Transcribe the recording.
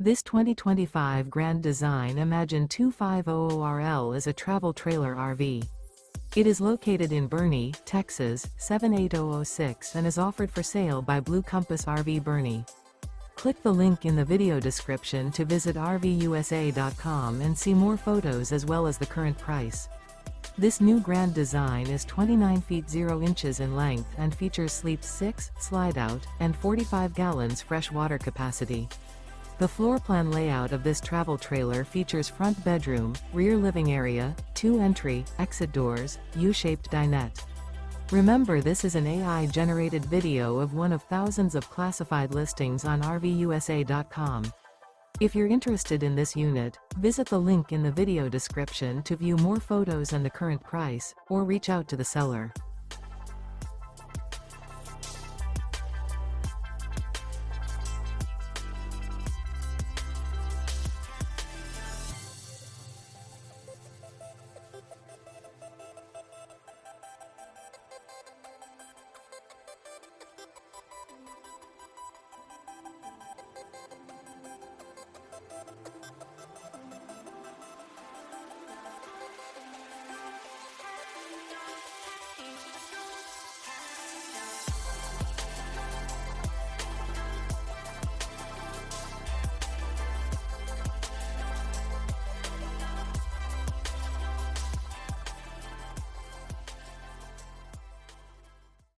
This 2025 Grand Design Imagine 2500RL is a travel trailer RV. It is located in Boerne, Texas, 78006 and is offered for sale by Blue Compass RV Boerne. Click the link in the video description to visit RVUSA.com and see more photos as well as the current price. This new Grand Design is 29 feet 0 inches in length and features sleeps 6, slide-out, and 45 gallons fresh water capacity. The floor plan layout of this travel trailer features front bedroom, rear living area, 2 entry, exit doors, U-shaped dinette. Remember, this is an AI-generated video of one of thousands of classified listings on RVUSA.com. If you're interested in this unit, visit the link in the video description to view more photos and the current price, or reach out to the seller.